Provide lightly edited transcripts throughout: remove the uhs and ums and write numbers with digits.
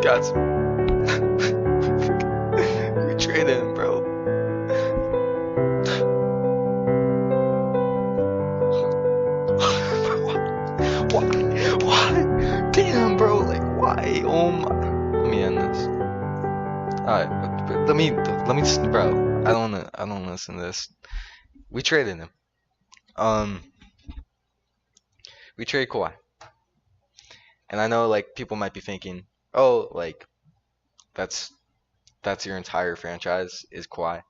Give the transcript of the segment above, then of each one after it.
got some. We traded him, bro. Why? Damn, bro. Like, why? Oh my. Let me end this. Alright, but let me just, bro. I don't wanna listen to this. We traded him. We traded Kawhi. And I know, like, people might be thinking, oh, like, that's your entire franchise is Kawhi.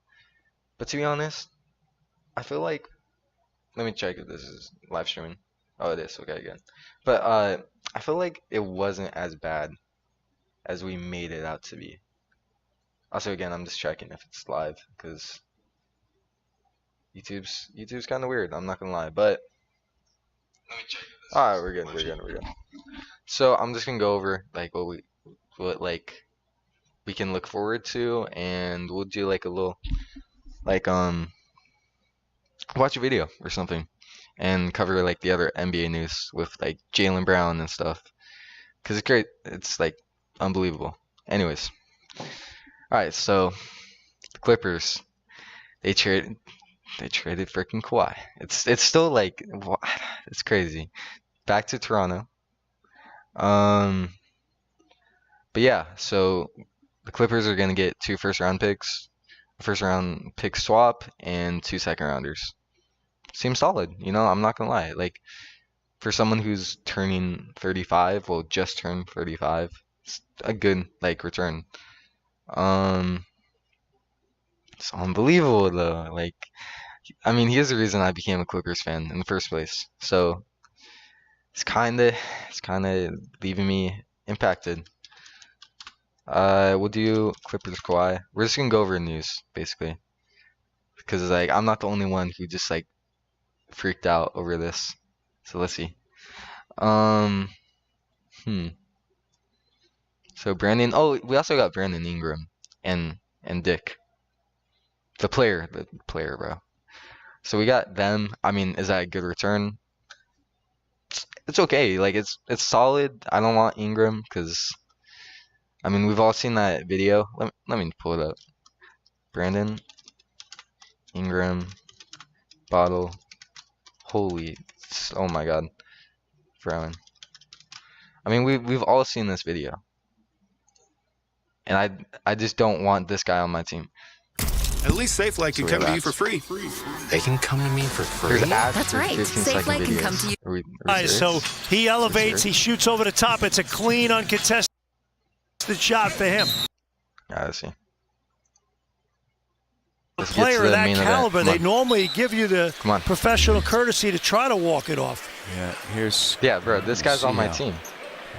But to be honest, I feel like, let me check if this is live streaming. Oh, it is. Okay, good. But I feel like it wasn't as bad as we made it out to be. Also, again, I'm just checking if it's live because YouTube's kind of weird. I'm not gonna lie, but let me check if this. All right, we're good. So I'm just gonna go over like what like we can look forward to, and we'll do like a little like watch a video or something, and cover like the other NBA news with like Jaylen Brown and stuff, cause it's great. It's like unbelievable. Anyways, all right. So the Clippers, they traded freaking Kawhi. It's still like it's crazy. Back to Toronto. But yeah, so the Clippers are gonna get 2 first-round picks, a first-round pick swap, and 2 second-rounders. Seems solid, you know. I'm not gonna lie. Like for someone who's turning 35, well, just turned 35, it's a good like return. It's unbelievable though. Like, I mean, here's the reason I became a Clippers fan in the first place. So it's kinda leaving me impacted. We'll do Clippers Kawhi. We're just gonna go over news basically, because like I'm not the only one who just like freaked out over this. So let's see. Um, So Brandon. Oh, we also got Brandon Ingram and Dick, the player, bro. So we got them. I mean, is that a good return? It's okay. Like it's solid. I don't want Ingram because I mean we've all seen that video. Let me pull it up. Brandon Ingram bottle. Holy, oh my God, Brown. I mean we've all seen this video, and I just don't want this guy on my team. At least SafeLight can come to you for free. They can come to me for free? That's right. SafeLight can come to you. So he elevates, he shoots over the top. It's a clean, uncontested shot for him. I see. A player of that caliber, they normally give you the professional courtesy to try to walk it off. Yeah, here's... Yeah, bro, this guy's on my team.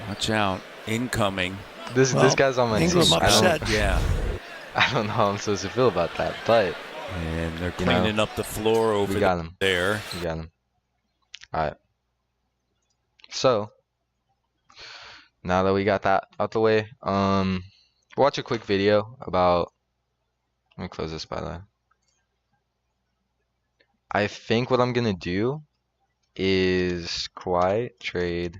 Watch out. Incoming. This guy's on my team. Ingram upset. Yeah. I don't know how I'm supposed to feel about that, but and they're cleaning up the floor over we got him. there. We got him. All right. So now that we got that out the way, we'll watch a quick video about. Let me close this by the way. I think what I'm gonna do is Kawhi trade.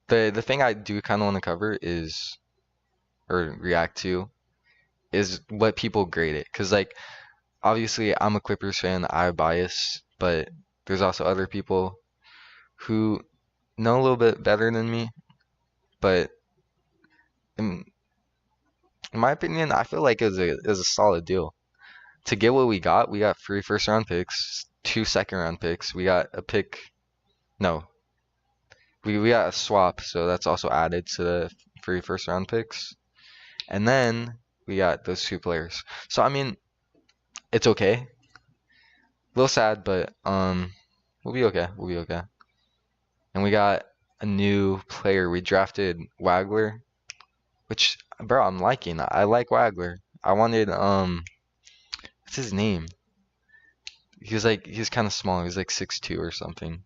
The thing I do kind of want to cover is, or react to, is what people grade it. Because, like, obviously I'm a Clippers fan, I have bias, but there's also other people who know a little bit better than me. But in my opinion, I feel like it was a solid deal. To get what we got 3 first-round picks, 2 second-round picks. We got a pick. No. We got a swap, so that's also added to the 3 first-round picks. And then we got those 2 players. So I mean, it's okay. A little sad, but we'll be okay. We'll be okay. And we got a new player. We drafted Wagler, which, bro, I'm liking. I like Wagler. I wanted what's his name? He was kind of small. He was like 6'2" or something.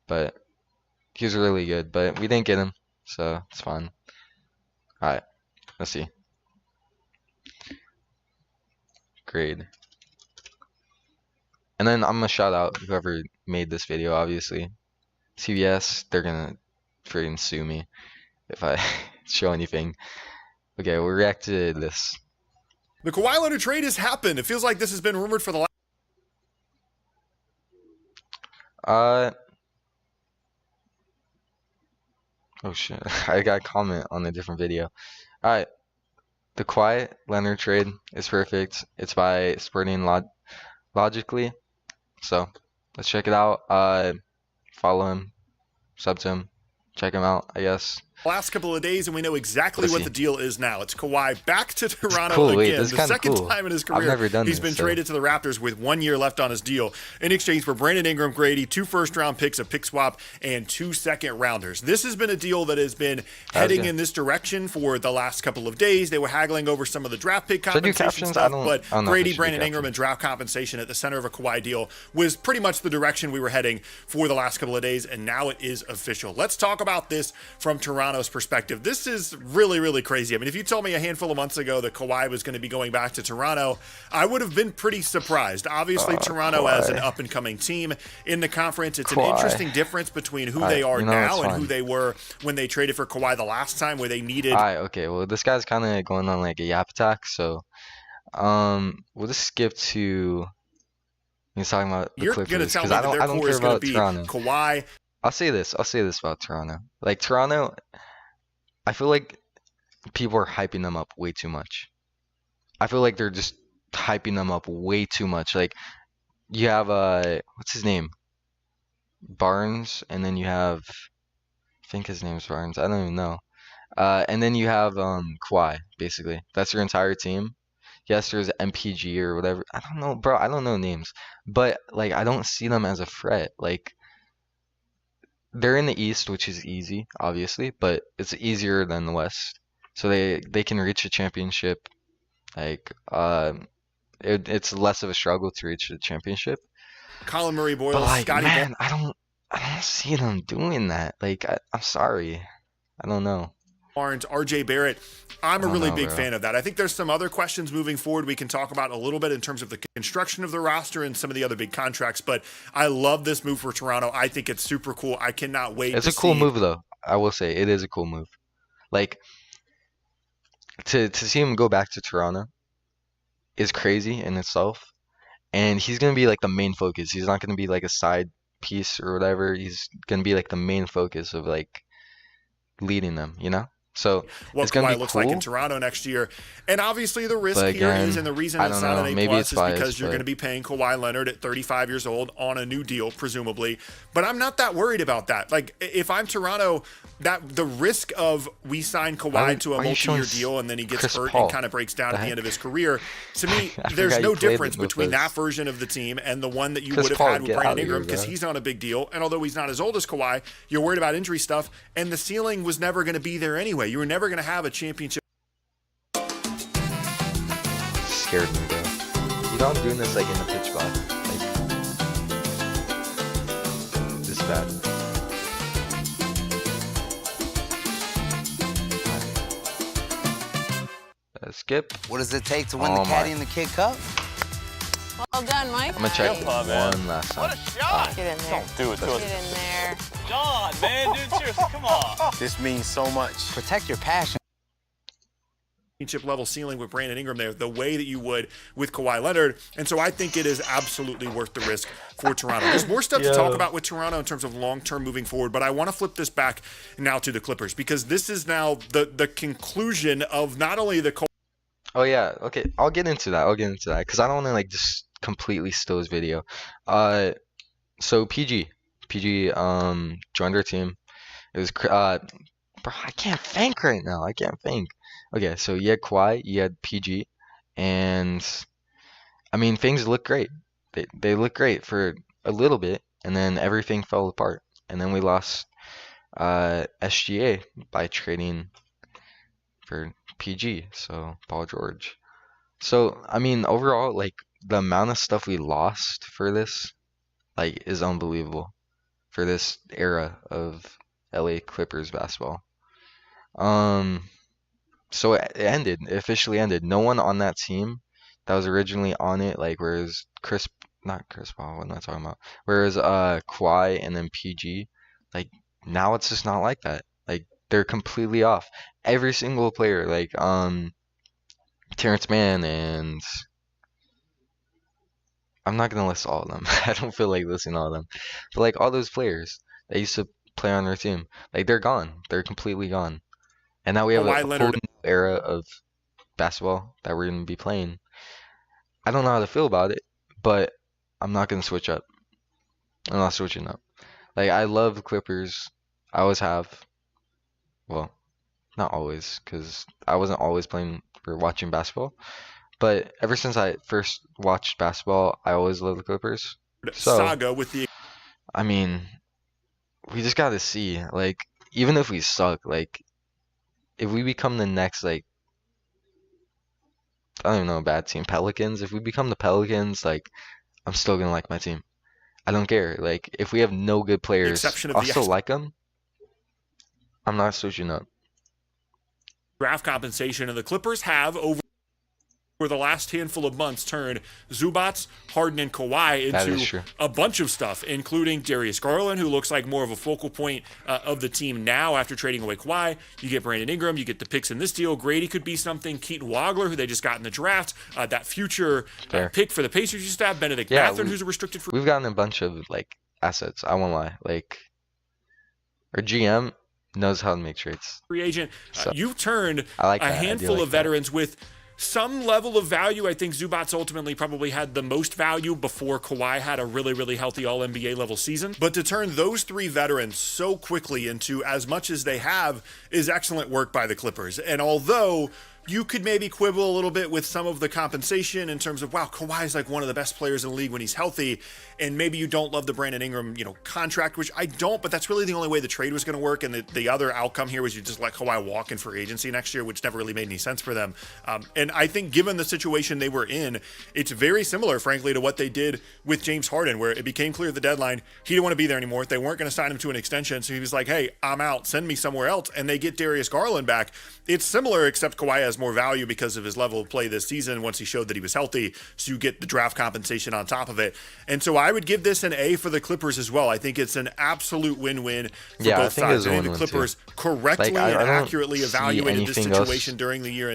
But he was really good. But we didn't get him, so it's fine. All right. Let's see. Grade. And then I'm gonna shout out whoever made this video, obviously. CBS, they're gonna freaking sue me if I show anything. Okay, we'll react to this. The Kawhi Leonard trade has happened. It feels like this has been rumored for the last. Oh shit, I got a comment on a different video. Alright, the Kawhi Leonard trade is perfect. It's by Sporting Logically. So, let's check it out. Follow him, sub to him, check him out, I guess. Last couple of days, and we know exactly what the deal is now. It's Kawhi back to Toronto cool. again. Wait, the second time in his career he's been this, traded to the Raptors with 1 year left on his deal in exchange for Brandon Ingram, Grady, 2 first-round picks, a pick swap, and 2 second-rounders. This has been a deal that has been heading in this direction for the last couple of days. They were haggling over some of the draft pick compensation stuff, but Grady, Brandon Ingram, and draft compensation at the center of a Kawhi deal was pretty much the direction we were heading for the last couple of days, and now it is official. Let's talk about this from Toronto's perspective. This is really, really crazy. I mean, if you told me a handful of months ago that Kawhi was going to be going back to Toronto, I would have been pretty surprised. Obviously, Toronto as an up-and-coming team in the conference, it's an interesting difference between who they are now and who they were when they traded for Kawhi the last time, where they needed. Okay, well, this guy's kind of going on like a yap attack, so we'll just skip to. He's talking about the Clippers because I don't care about Toronto. Kawhi. I'll say this about Toronto. Like Toronto, I feel like people are hyping them up way too much. I feel like they're just hyping them up way too much. Like you have what's his name? Barnes, and then you have I think his name's Barnes. I don't even know. And then you have Kawhi, basically. That's your entire team. Yes, there's MPG or whatever. I don't know, bro. I don't know names. But like I don't see them as a threat. Like they're in the East, which is easy, obviously, but it's easier than the West. So they can reach a championship. Like it's less of a struggle to reach the championship. Colin Murray Boyle, but like, Scotty man, I don't see them doing that. Like I'm sorry, I don't know. Barnes, RJ Barrett. I'm a really big fan of that. I think there's some other questions moving forward we can talk about a little bit in terms of the construction of the roster and some of the other big contracts, but I love this move for Toronto. I think it's super cool. I cannot wait. It's a cool move, though. I will say it is a cool move. Like to see him go back to Toronto is crazy in itself, and he's gonna be like the main focus. He's not gonna be like a side piece or whatever. He's gonna be like the main focus of like leading them, you know? So what Kawhi looks like in Toronto next year. And obviously the risk here is, and the reason it's not an A+ is because you're going to be paying Kawhi Leonard at 35 years old on a new deal, presumably. But I'm not that worried about that. Like, if I'm Toronto, that the risk of we sign Kawhi to a multi-year deal and then he gets hurt and kind of breaks down at the end of his career, to me, there's no difference between that version of the team and the one that you would have had with Brandon Ingram, because he's on a big deal. And although he's not as old as Kawhi, you're worried about injury stuff, and the ceiling was never going to be there anyway. You were never going to have a championship. Scared me, bro. You know I'm doing this like in the pitch black. Like this bad. Skip. What does it take to win the Caddy and the Kid Cup? Well done, Mike. I'm gonna check one last time. What a shot! Get in there. Don't do it to us. Get in there. God, man, dude, seriously, come on. This means so much. Protect your passion. Championship level ceiling with Brandon Ingram there, the way that you would with Kawhi Leonard. And so I think it is absolutely worth the risk for Toronto. There's more stuff to talk about with Toronto in terms of long-term moving forward, but I want to flip this back now to the Clippers, because this is now the conclusion of not only the Oh yeah, okay. I'll get into that because I don't want to like just completely steal his video. So PG joined our team. It was bro, I can't think right now. I can't think. Okay, so you had Kawhi, you had PG, and I mean things look great. They look great for a little bit, and then everything fell apart, and then we lost SGA by trading for PG, so Paul George. So I mean overall, like the amount of stuff we lost for this, like, is unbelievable for this era of LA Clippers basketball. So it officially ended. No one on that team that was originally on it, like whereas not Chris Paul, what am I talking about? Whereas Kawhi and then PG, like now it's just not like that. Like they're completely off. Every single player, like Terrence Mann, and I'm not gonna list all of them. I don't feel like listing all of them. But like all those players that used to play on their team, like they're gone. They're completely gone. And now we have a whole new era of basketball that we're gonna be playing. I don't know how to feel about it, but I'm not gonna switch up. I'm not switching up. Like I love the Clippers. I always have. Well, not always, because I wasn't always playing or watching basketball. But ever since I first watched basketball, I always loved the Clippers. So, saga with the. I mean, we just gotta see. Like, even if we suck, like, if we become the next, like, I don't even know, bad team, Pelicans. If we become the Pelicans, like, I'm still gonna like my team. I don't care. Like, if we have no good players, I'll still like them. I'm not switching up. Draft compensation, and the Clippers have over the last handful of months turned Zubats, Harden, and Kawhi into a bunch of stuff, including Darius Garland, who looks like more of a focal point of the team now after trading away Kawhi. You get Brandon Ingram, you get the picks in this deal. Grady could be something. Keaton Wagler, who they just got in the draft, that future pick for the Pacers used to have. Benedict Mathurin, who's a restricted free. We've gotten a bunch of like assets. I won't lie. Like our GM knows how to make trades. Free agent. So, you've turned like a handful of veterans with some level of value. I think Zubats ultimately probably had the most value before Kawhi had a really, really healthy All-NBA level season. But to turn those three veterans so quickly into as much as they have is excellent work by the Clippers. And although you could maybe quibble a little bit with some of the compensation in terms of, wow, Kawhi is like one of the best players in the league when he's healthy, and maybe you don't love the Brandon Ingram, contract, which I don't, but that's really the only way the trade was going to work, and the other outcome here was you just let Kawhi walk in for agency next year, which never really made any sense for them. And I think given the situation they were in, it's very similar, frankly, to what they did with James Harden, where it became clear at the deadline he didn't want to be there anymore. They weren't going to sign him to an extension, so he was like, hey, I'm out, send me somewhere else, and they get Darius Garland back. It's similar, except Kawhi has more value because of his level of play this season once he showed that he was healthy, so you get the draft compensation on top of it. And so I would give this an A for the Clippers as well. I think it's an absolute win-win for both sides. I think the Clippers correctly and accurately evaluated this situation during the year.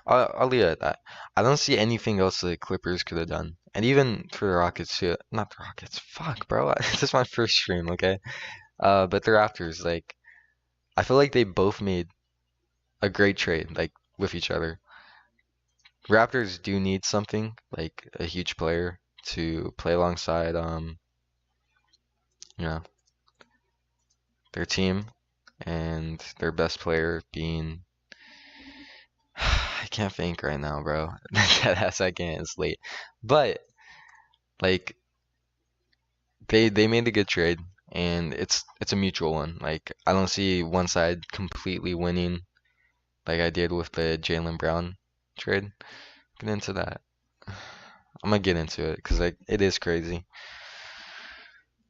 I'll leave it at that. I don't see anything else the Clippers could have done. And even for the Rockets too. Not the Rockets. Fuck, bro. This is my first stream, okay? But the Raptors, like, I feel like they both made a great trade, like, with each other. Raptors do need something, like a huge player to play alongside, their team, and their best player being, I can't think right now, bro. That's I can't. It's late, but like they made a good trade, and it's a mutual one. Like I don't see one side completely winning, like I did with the Jaylen Brown trade. Get into that. I'm gonna get into it because like it is crazy.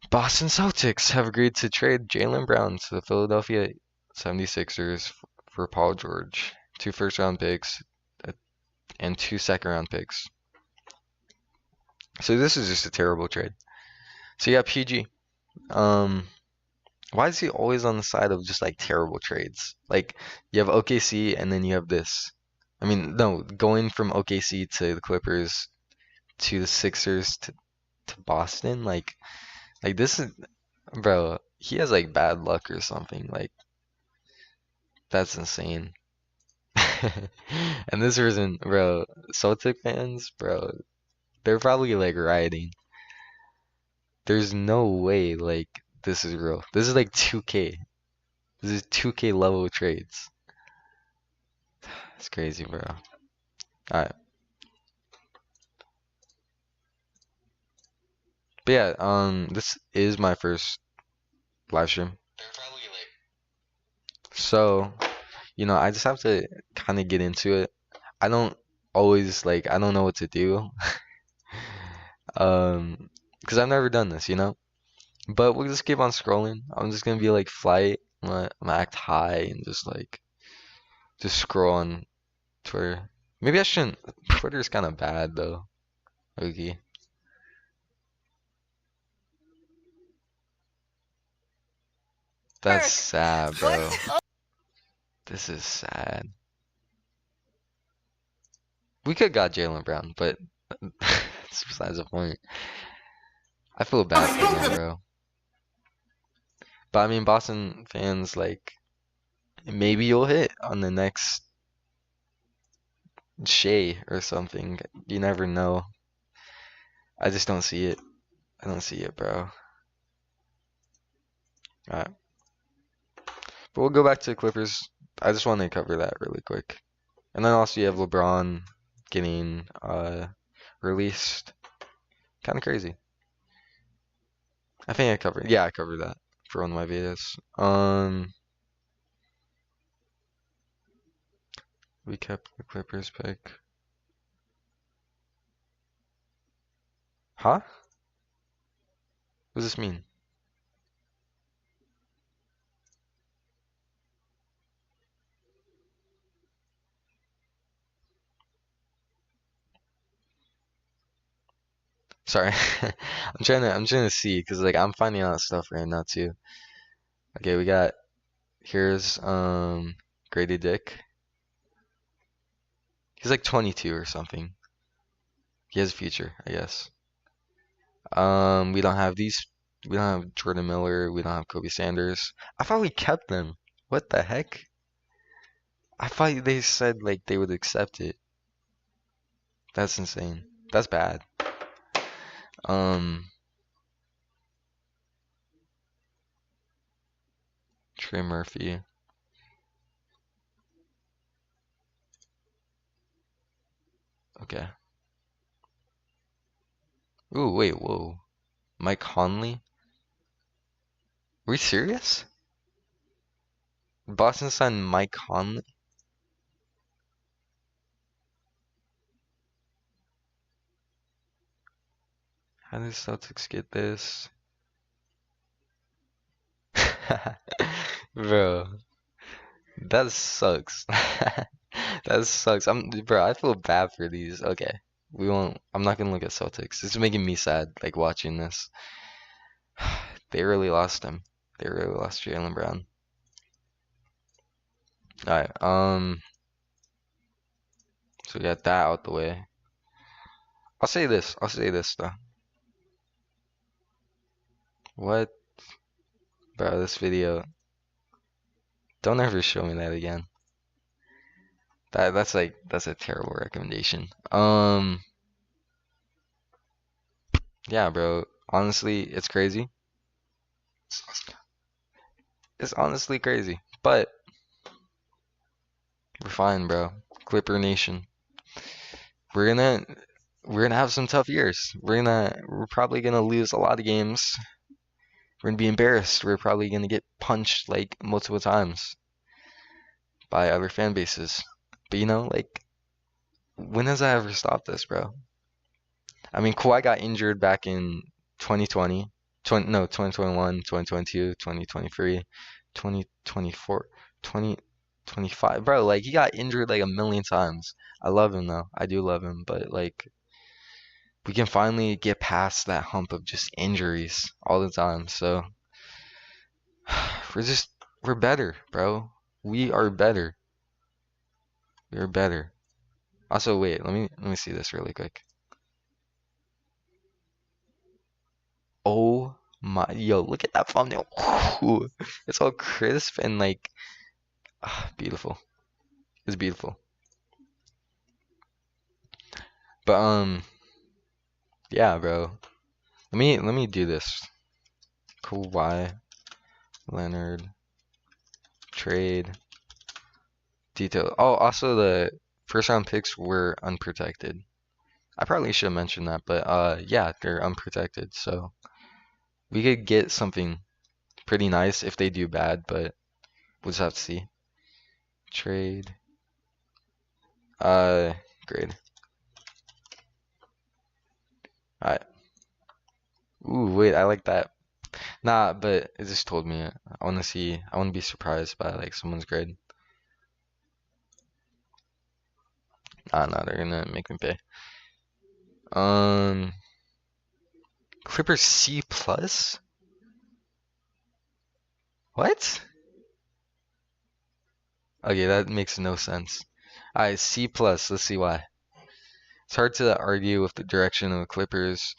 Boston Celtics have agreed to trade Jaylen Brown to the Philadelphia 76ers for Paul George, 2 first-round picks, and 2 second-round picks. So this is just a terrible trade. So you got PG. Why is he always on the side of just like terrible trades? Like you have OKC and then you have this. I mean, no, going from OKC to the Clippers to the Sixers to Boston, like this is, bro, he has like bad luck or something. Like that's insane. And this reason, bro, Celtic fans, bro, they're probably like rioting. There's no way like this is real. This is like 2K. This is 2K level trades. It's crazy, bro. Alright. But yeah, this is my first live stream. So, I just have to kind of get into it. I don't always I don't know what to do. Because I've never done this, But we'll just keep on scrolling. I'm just gonna be like flight. I'm gonna act high and just scroll on Twitter. Maybe I shouldn't. Twitter's kind of bad though. Okay. That's sad, bro. This is sad. We could got Jaylen Brown, but it's besides the point. I feel bad for him, bro. But I mean, Boston fans, like, maybe you'll hit on the next Shea or something. You never know. I just don't see it. I don't see it, bro. Alright. But we'll go back to the Clippers. I just want to cover that really quick. And then also you have LeBron getting released. Kind of crazy. I think I covered. Yeah, I covered that for one of my videos. We kept the Clippers pick. Huh? What does this mean? Sorry. I'm trying to see because like I'm finding out stuff right now too. Okay, we got here's Grady Dick. He's like 22 or something. He has a future, I guess. We don't have these. We don't have Jordan Miller. We don't have Kobe Sanders. I thought we kept them. What the heck? I thought they said like they would accept it. That's insane. That's bad. Trey Murphy. Okay. Ooh, wait, whoa. Mike Conley? Are we serious? Boston signed Mike Conley? How did the Celtics get this? Bro, that sucks. That sucks. Bro, I feel bad for these. Okay, we won't. I'm not gonna look at Celtics. It's making me sad, like watching this. They really lost him. They really lost Jaylen Brown. All right. So we got that out the way. I'll say this. I'll say this though. What? Bro, this video. Don't ever show me that again. That's a terrible recommendation. Yeah, bro. Honestly, it's crazy. It's honestly crazy. But we're fine, bro. Clipper Nation. We're gonna have some tough years. We're probably gonna lose a lot of games. We're gonna be embarrassed. We're probably gonna get punched like multiple times by other fan bases. But you know, like, when has that ever stopped us, bro? I mean, Kawhi got injured back in 2020, 2021, 2022, 2023, 2024, 2025. Bro, like, he got injured like a million times. I love him though. I do love him, but like, we can finally get past that hump of just injuries all the time. So we're better, bro. We are better. We are better. Also, wait, let me see this really quick. Oh my, yo, look at that thumbnail. Ooh, it's all crisp and like beautiful. It's beautiful. But yeah, bro. Let me do this. Kawhi Leonard trade detail. Oh, also the first round picks were unprotected. I probably should have mentioned that, but yeah, they're unprotected, so we could get something pretty nice if they do bad, but we'll just have to see. Trade. Grade. Alright. Ooh, wait, I like that. Nah, but it just told me. I want to be surprised by like someone's grade. Ah, no, they're gonna make me pay. Clippers C plus? What? Okay, that makes no sense. Alright, C plus. Let's see why. It's hard to argue with the direction of the Clippers.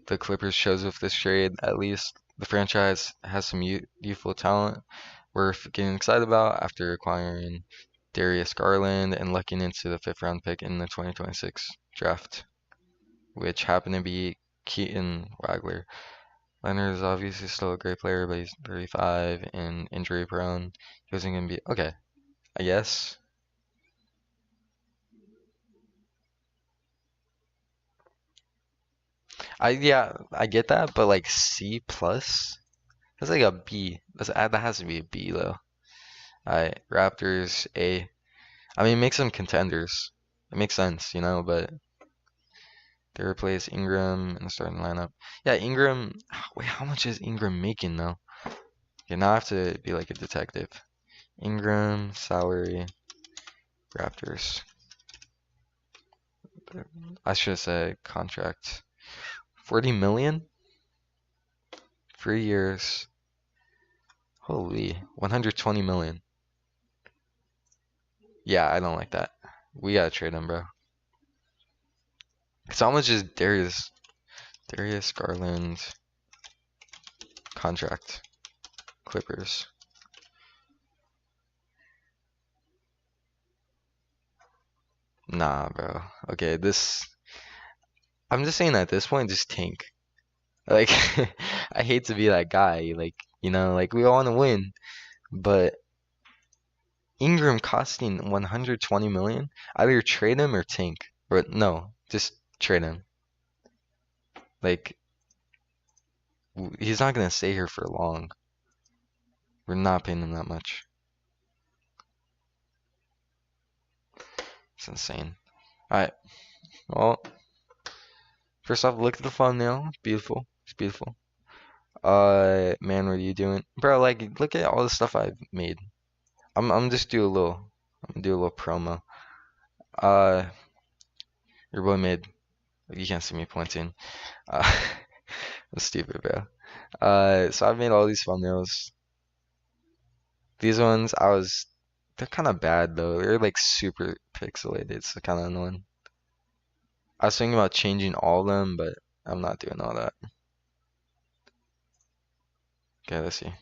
The Clippers shows with this trade, at least. The franchise has some youthful talent worth getting excited about after acquiring Darius Garland and lucking into the 5th round pick in the 2026 draft, which happened to be Keaton Wagler. Leonard is obviously still a great player, but he's 35 and injury prone. He wasn't going to be okay, I guess. Yeah, I get that, but like C plus? That's like a B. That has to be a B though. Alright, Raptors A. I mean, make some contenders. It makes sense, you know, but they replace Ingram in the starting lineup. Yeah, Ingram. Wait, how much is Ingram making though? Okay, now I have to be like a detective. Ingram salary, Raptors. I should have said contract. 40 million? 3 years. Holy, 120 million. Yeah, I don't like that. We gotta trade him, bro. So how much is Darius Garland contract? Clippers. Nah, bro. Okay, I'm just saying at this point, just tank. Like, I hate to be that guy. Like, you know, like we all want to win, but Ingram costing 120 million. Either trade him or tank. Or no, just trade him. Like, he's not gonna stay here for long. We're not paying him that much. It's insane. Alright. Well, first off, look at the thumbnail. Beautiful. It's beautiful. Man, what are you doing? Bro, like, look at all the stuff I've made. I'm just do a little promo. Uh, your boy made. You can't see me pointing. I'm stupid, bro. So I've made all these thumbnails. These ones, they're kind of bad though. They're like super pixelated, so kind of annoying. I was thinking about changing all of them, but I'm not doing all that. Okay, let's see.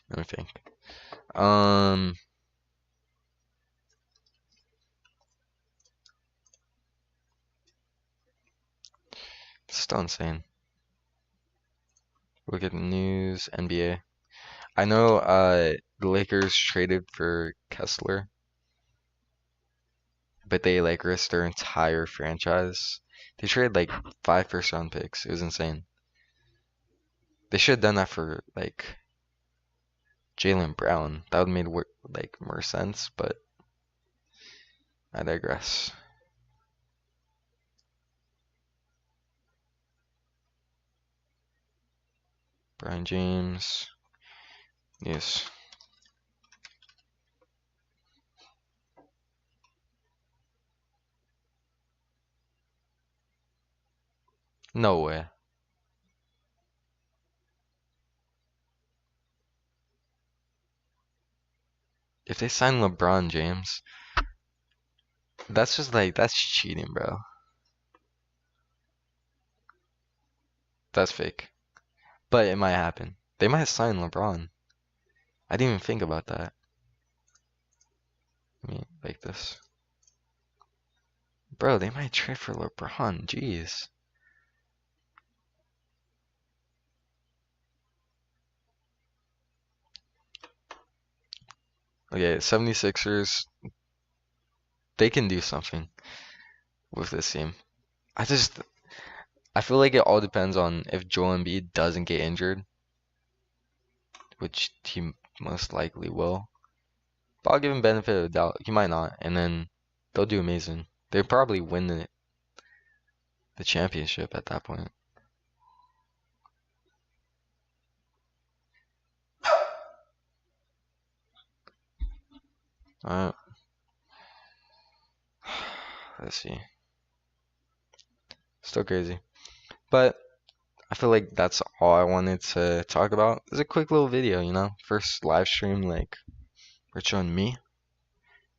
Let me think. Still insane. Look at the news, NBA. I know the Lakers traded for Kessler, but they like risked their entire franchise. They traded like 5 first round picks. It was insane. They should have done that for like Jaylen Brown. That would have made like more sense, but I digress. Brian James. Yes. No way. If they sign LeBron James, that's just like, that's cheating, bro. That's fake. But it might happen. They might sign LeBron. I didn't even think about that. Let me like this. Bro, they might trade for LeBron. Jeez. Okay, 76ers. They can do something with this team. I feel like it all depends on if Joel Embiid doesn't get injured, which he most likely will. But I'll give him benefit of the doubt. He might not, and then they'll do amazing. They'll probably win the championship at that point. Alright. Let's see. Still crazy. But I feel like that's all I wanted to talk about. It's a quick little video, you know? First live stream, like, we're showing me.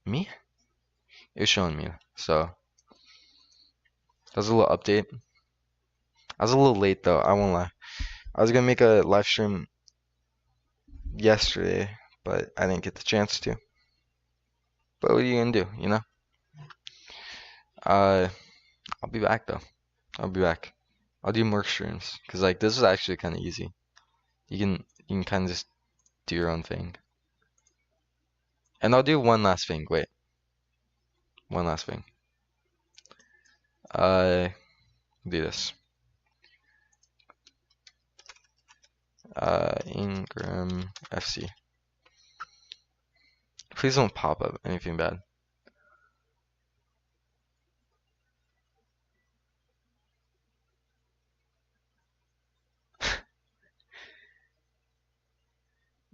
Me? It was showing me. So, that was a little update. I was a little late though, I won't lie. I was gonna make a live stream yesterday, but I didn't get the chance to. But what are you gonna do, you know? I'll be back though. I'll be back. I'll do more streams, cause like this is actually kind of easy. You can kind of just do your own thing. And I'll do one last thing. Wait, one last thing. Do this. Ingram FC. Please don't pop up anything bad.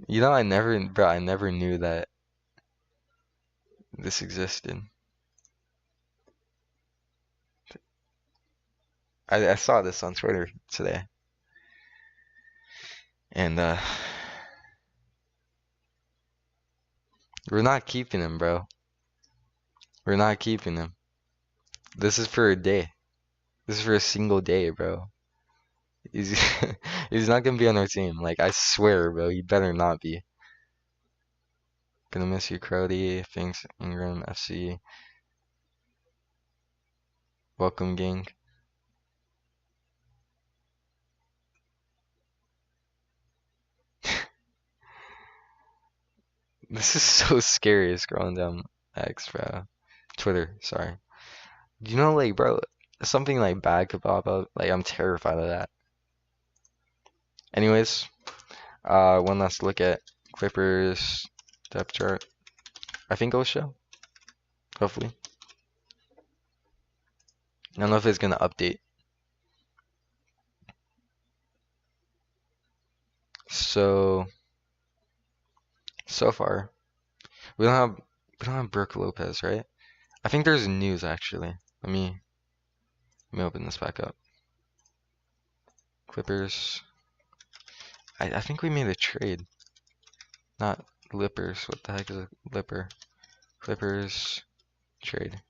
You know, I never knew that this existed. I saw this on Twitter today. And we're not keeping him, bro. We're not keeping him. This is for a day. This is for a single day, bro. He's he's not gonna be on our team. Like, I swear, bro. He better not be. Gonna miss you, Crowdy. Thanks, Ingram FC. Welcome, gang. This is so scary scrolling down X, bro. Twitter, sorry. You know, like, bro, something like bad could pop up. Like, I'm terrified of that. Anyways, one last look at Clippers depth chart. I think it'll show. Hopefully. I don't know if it's gonna update. So far, we don't have Brook Lopez, right? I think there's news actually. Let me open this back up. Clippers. I think we made a trade. Not Lippers. What the heck is a Lipper? Clippers trade.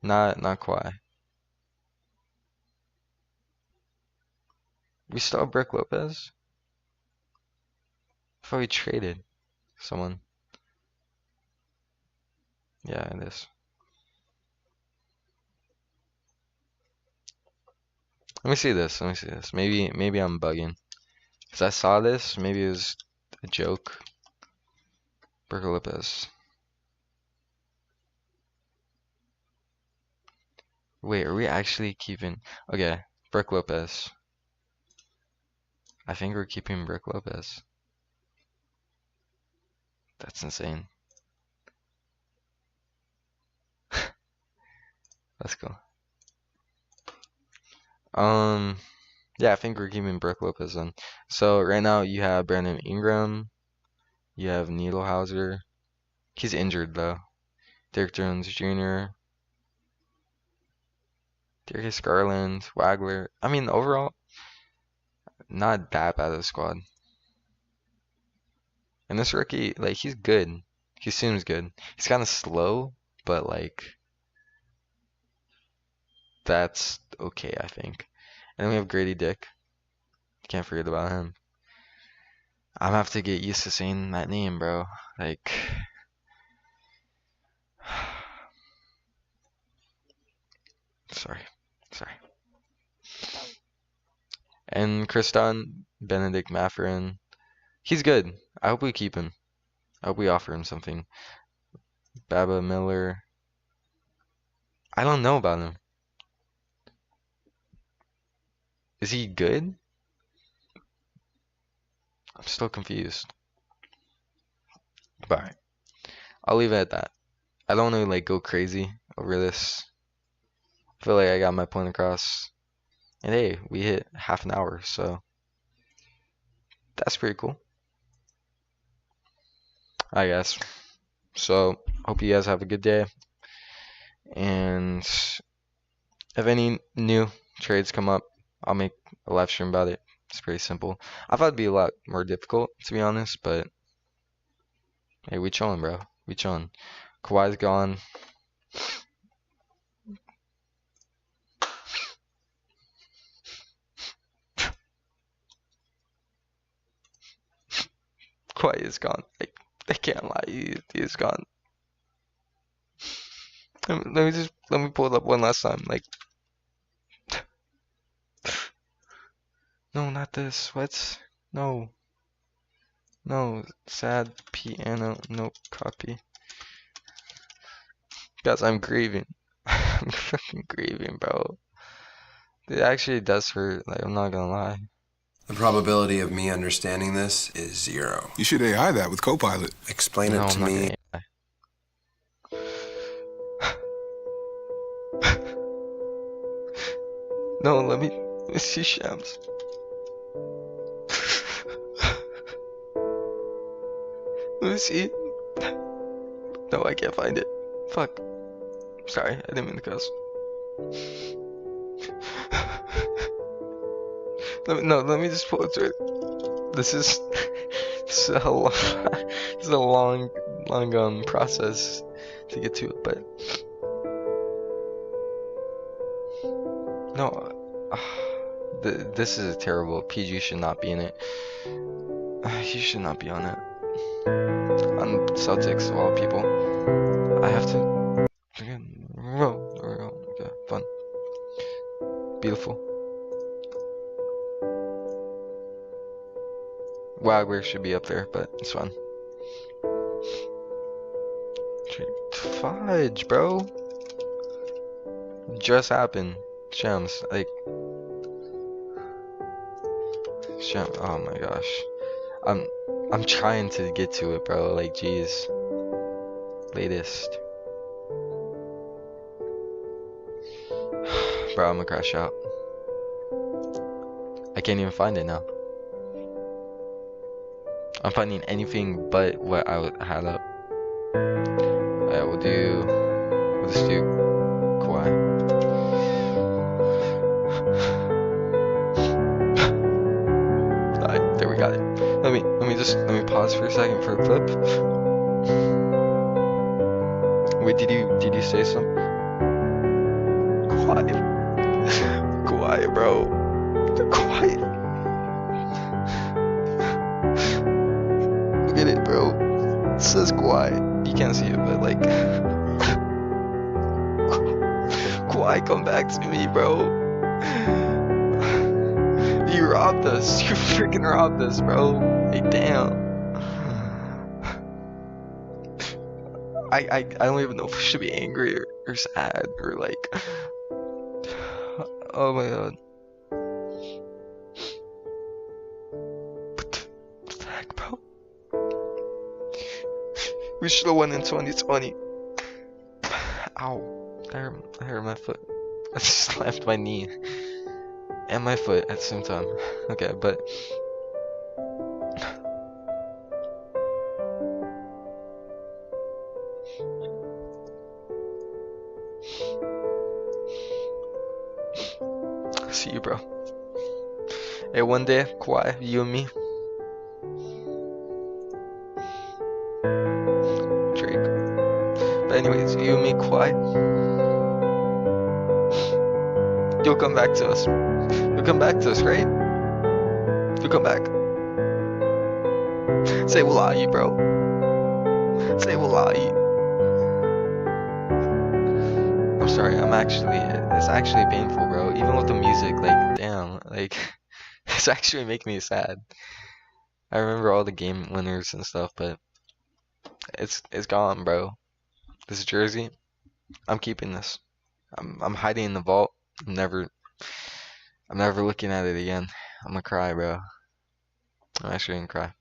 Not Kawhi. We still have Brook Lopez? I thought we traded someone. Yeah, it is. Let me see this. Maybe I'm bugging. Cause I saw this. Maybe it was a joke. Brook Lopez. Wait, are we actually keeping? Okay, Brook Lopez. I think we're keeping Brook Lopez. That's insane. Let's go. Yeah, I think we're keeping Brook Lopez then. So right now you have Brandon Ingram, you have Needlehauser. He's injured though. Derek Jones Jr., Darius Garland, Wagler. I mean, overall, not that bad of a squad. And this rookie, like, he's good. He seems good. He's kind of slow, but like, that's okay, I think. And then we have Grady Dick. Can't forget about him. I'm gonna have to get used to saying that name, bro. Like, sorry. And Chris Dunn, Benedict Mathurin. He's good. I hope we keep him. I hope we offer him something. Baba Miller. I don't know about him. Is he good? I'm still confused. But alright. I'll leave it at that. I don't want to like go crazy over this. I feel like I got my point across. And hey, we hit half an hour, so that's pretty cool. I guess. So hope you guys have a good day. And if any new trades come up, I'll make a live stream about it. It's pretty simple. I thought it'd be a lot more difficult, to be honest, but hey, we chillin', bro. We chillin'. Kawhi's gone. Kawhi is gone. I can't lie, he is gone. Let me pull it up one last time. Like, no, not this. What? No. No, sad piano. No copy. Guys, I'm grieving. I'm fucking grieving, bro. It actually does hurt. Like, I'm not gonna lie. The probability of me understanding this is 0. You should AI that with Copilot. Explain No, it to I'm not me. gonna. No, let me see Shams. Let me see. No, I can't find it. Fuck. Sorry, I didn't mean to cuss. Let me just pull it through. This is this is a long, this is a long process to get to it, but no, this is terrible. PG should not be in it. He should not be on it. On Celtics of all people. I have to. Row. Okay, fun. Beautiful. Wagner should be up there, but it's fun. Fudge, bro. Just happened. Shams, like. Oh my gosh. I'm trying to get to it, bro. Like, jeez. Latest. Bro, I'm gonna crash out. I can't even find it now. I'm finding anything but what I had up. Alright, we'll just do Kawhi. Alright, there we got it. Let me pause for a second for a clip. Wait, did you say something? Kawhi, bro. Kawhi. Look at it, bro. It says Kawhi. You can't see it, but like, Kawhi, come back to me, bro. You robbed us. You freaking robbed us, bro. Like, damn. I don't even know if I should be angry or sad or like. Oh my god. What the heck, bro? We should have won in 2020. Ow. I hurt my foot. I just slapped my knee and my foot at the same time. Okay, but see you, bro. Hey, one day, Kawhi, you and me. Drake. But anyways, you and me, Kawhi. You'll come back to us. You'll come back to us, right? You'll come back. Say wallahi, bro. Say wallahi. I'm sorry, it's actually painful, bro. Even with the music, like, damn, like, it's actually making me sad. I remember all the game winners and stuff, but it's gone, bro. This jersey, I'm keeping this. I'm hiding in the vault. I'm never looking at it again. I'm gonna cry, bro. I'm actually gonna cry.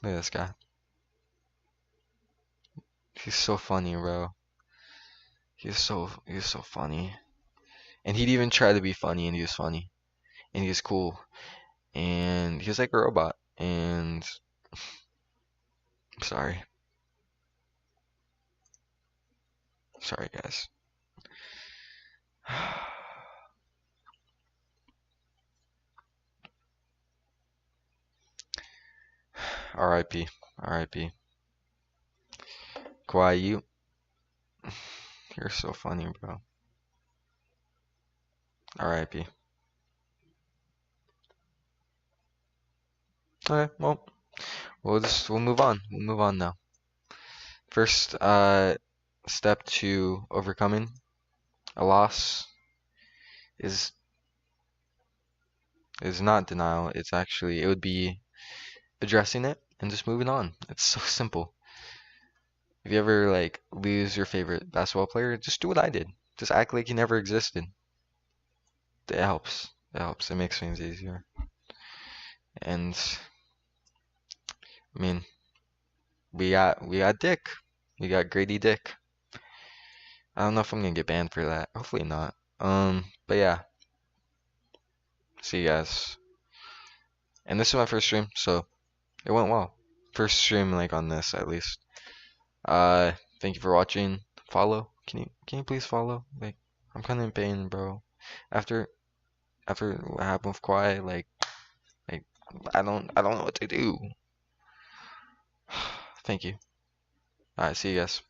Look at this guy. He's so funny, bro. He's so funny. And he'd even try to be funny, and he was funny. And he was cool. And he was like a robot. And Sorry. Sorry, guys. R.I.P. R.I.P. Kawhi, you're so funny, bro. R.I.P. Okay, well, we'll move on. We'll move on now. First, step to overcoming a loss is not denial. It's actually, it would be addressing it and just moving on. It's so simple. If you ever like lose your favorite basketball player, just do what I did. Just act like he never existed. It helps. It helps. It makes things easier. And I mean, we got Dick. We got Grady Dick. I don't know if I'm gonna get banned for that. Hopefully not. But yeah. See you guys. And this is my first stream, so it went well. First stream like on this at least. Thank you for watching. Follow. Can you please follow? Like, I'm kinda in pain, bro. After what happened with Kawhi, like I don't know what to do. Thank you. Alright, see you guys.